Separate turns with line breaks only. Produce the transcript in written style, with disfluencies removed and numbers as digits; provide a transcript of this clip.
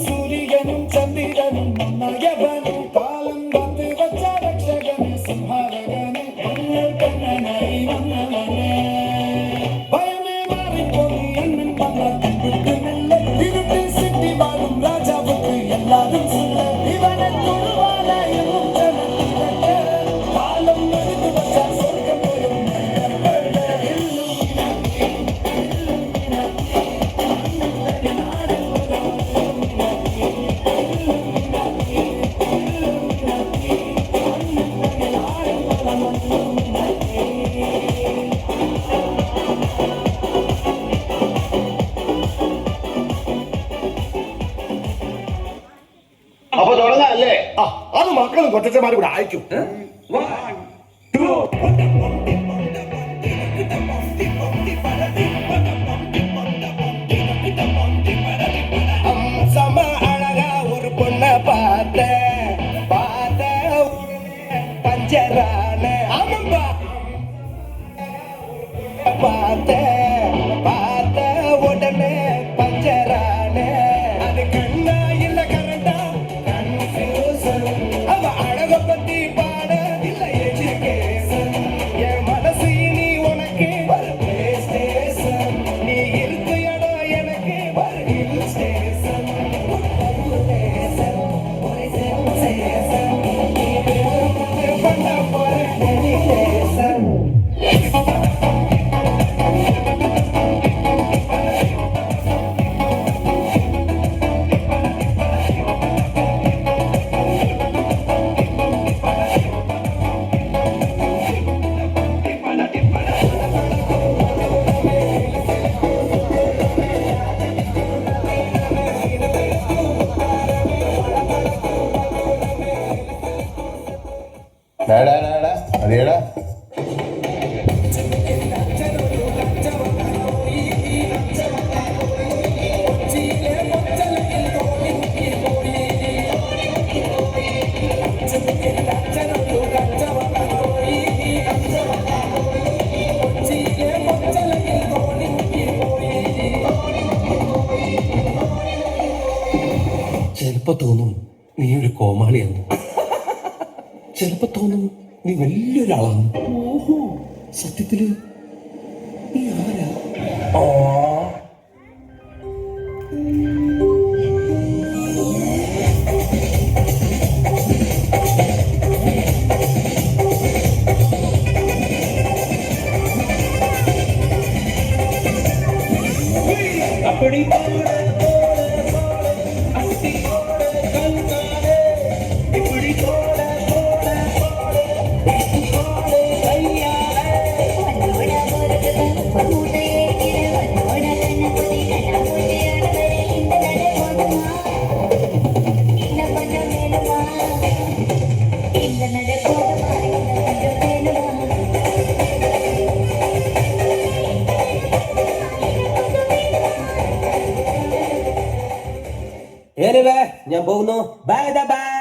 சூரியனும் சந்திரனும் நன்னயவனும் காலம் வந்து வச்ச ரட்சகனே சிம்ஹாரகனே கண்ணல் கண்ணனை வந்தவனே பயமே மாறி போய் அண்ணன் பண்ண கண்பிட்டு மெல்ல இருட்டு சிட்டி வாழும் ராஜாவுக்கு எல்லாரும் சொல்ல இவனை தொழுவான எனும் ஜனத்திரக்க காலம் எடுத்து வச்ச சொர்க்கம் போயும்
അപ്പൊ തുടങ്ങാം അല്ലേ? അത് മക്കളും കൊച്ചന്മാരും കൂടെ അയക്കും.
சம அழகா ஒரு பொண்ண பார்த்த பஞ்சரான பார்த்த உடனே பஞ்சரான அது கண்ணா இல்ல கரண்டா கன்ஃபியூசன் அவ அழக பத்தி பாட இல்ல எஜுகேஷன் என் மனசு இனி உனக்கு ஒரு பிளே ஸ்டேஷன் நீ இருக்கு இடம் எனக்கு ஒரு ஹில் ஸ்டேஷன் ஒரு சென்சேஷன் நீ பண்ண போற டெடிகேஷன்
അതേടാ
ചിലപ്പോ തോന്നും നീ ഒരു കോമാളിയെന്ന്, ചിലപ്പോ തോന്നും നീ വലിയൊരാളാണ്. സത്യത്തില് നീ ആരാ?
அப்படி
ഞാൻ പോകുന്നു. Bye bye.